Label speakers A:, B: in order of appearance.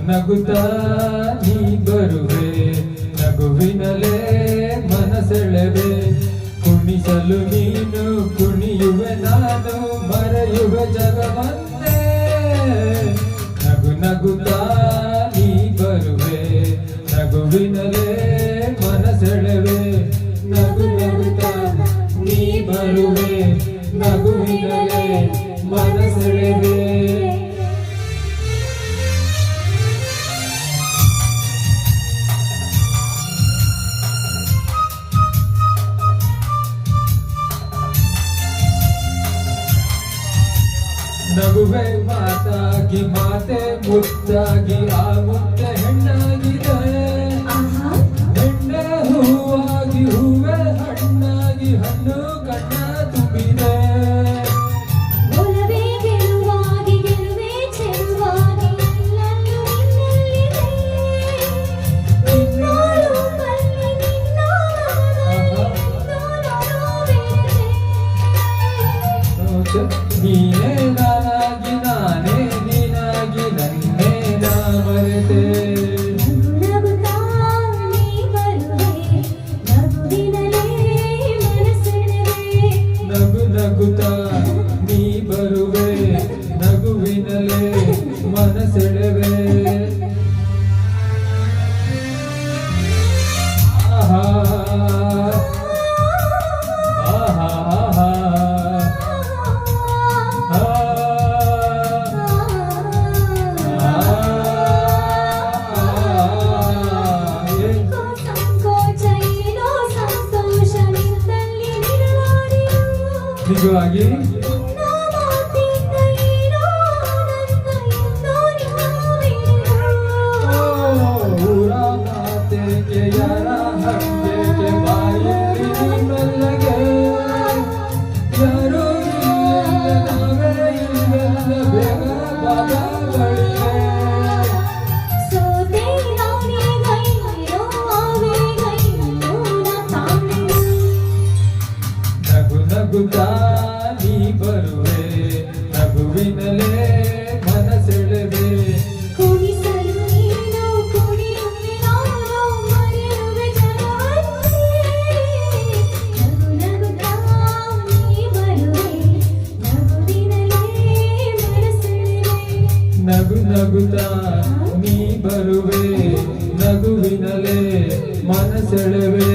A: ನಗುತ್ತಾ ನೀ ಬರುವೆ ನಗುವಿನಲೇ ಮನಸೆಳೆವೆ ಕುಣಿಸಲು ನೀನು ಕುಣಿಯುವೆ ನಾನು ಮರೆಯುವೆ ಜಗವಂತೆ ನಗು ನಗುತ್ತಾ ನೀ ಬರುವೆ ನಗುವಿನಲೇ ಮನಸೆಳೆವೆ ನಗು ನಗುತ್ತಾ ನೀ ಬರುವೆ ನಗುವಿನಲೇ ಮನಸೆಳೆವೆ ನಗುವೆ ಮಾತಾಗಿ ಮಾತೆ ಮುದ್ದಾಗಿ ಆ ಮುದ್ದೆ ಹೆಣ್ಣಾಗಿದೆ ಹೆಣ್ಣೆ ಹೂವಾಗಿ ಹೂವೆ ಹಣ್ಣಾಗಿ ಹಣ್ಣು ಕಣ್ಣ ತುಂಬಿದೆ ನೀನೇ ನಾನಾಗಿ ನಾನೇ ನೀನಾಗಿ ನನ್ನೇ ನಾ ಮರೆತೆ ನಗು ನಗುತ್ತಾ ನೀ ಬರುವೆ ನಗುವಿನಲೇ ಮನಸೆಳೆವೆ ಆಹಾ ನಿಜವಾಗಿ ಊರ ಮಾತೆಗೆ ಯಾರ ಹಂಗೆ ಬಾಯಲ್ಲಿ ಮೆಲ್ಲಗೆ ಯಾರು ನಾವೇ ಇಲ್ಲೆಲ್ಲ ಬೇಗ ಬಾಬಾ ಬಳಿಗೆ ನಗು ನಗುತ್ತಾ ನೀ ಬರುವೆ ನಗುವಿನಲೇ ಮನಸೆಳೆವೆ
B: ಕುಣಿಸಲು ನೀನು ಕುಣಿಯುವೆ ನಾನು ಮರೆಯುವೆ ಜಗವಂತೆ ನಗು ನಗುತ್ತಾ ನೀ ಬರುವೆ ನಗುವಿನಲೇ ಮನಸೆಳೆವೆ
A: ನಗು ನಗುತ್ತಾ ನೀ ಬರುವೆ ನಗುವಿನಲೇ ಮನಸೆಳೆವೆ